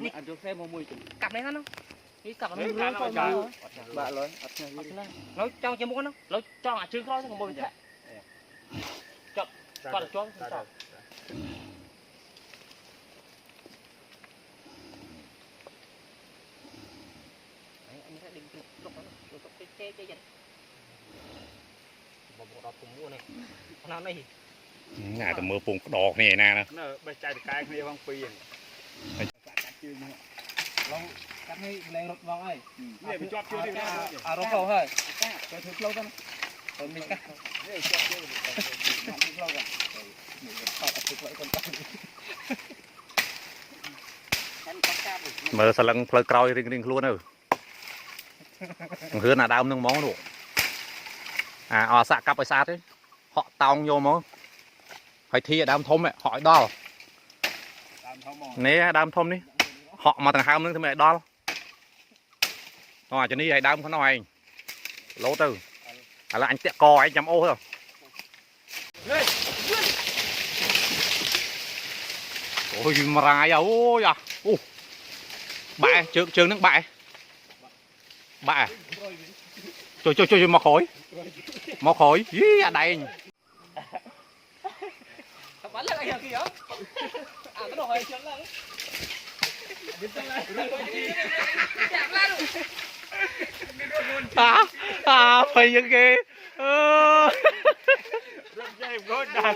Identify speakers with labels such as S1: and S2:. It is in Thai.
S1: นี่อันจุกเส้นมวย
S2: กลับไหนกันเนาะนี่กลับมันเรื่องคน
S1: บะเลยอัดเงี้ย
S2: แล้วจ้องเจ้ามุกเนาะแล้วจ้องอ่ะชื่อเขาทั้งหมดแท้จับก่อนจ้องจับอันนี้ถ้าดึงลงแล้วลงเจ๊ยันบอกเราปุ่มวัวนี่น้ำนี่
S3: น่าจะมือปุ่งดอกนี่นะ
S1: เนอะใบใจกายเขาเรียกว่าปีนลองกัดให้แรงรถลองไอ้เนี่ยไปจอบชื่อที่นี่รถเขาให้ไปถึงเรากันคนมีกันเนี่ยจอบชื่อถึงเรากันเข้าถึงเราคนกัน
S3: มือสลังเพลกรอยริงๆล้วนเออคือน่ะดาวนึงมองดูเอาสะกลับไปซาดิhọ tòng vô mà phải thi ở đám thôm ấy hỏi đo nè đám thôm đi họ mà thằng ham nữa thì mẹ đo rồi cho đi hay đám nó này lỗ từ là anh tẹt co anh chấm ô thôi ôi mà ra à ôi à bại trường nước bại bại chơi mò khối ý à đây
S2: bắn lên anh kìa cái đồ hơi chấn lên
S3: phải như kia
S1: rất dễ gối đàn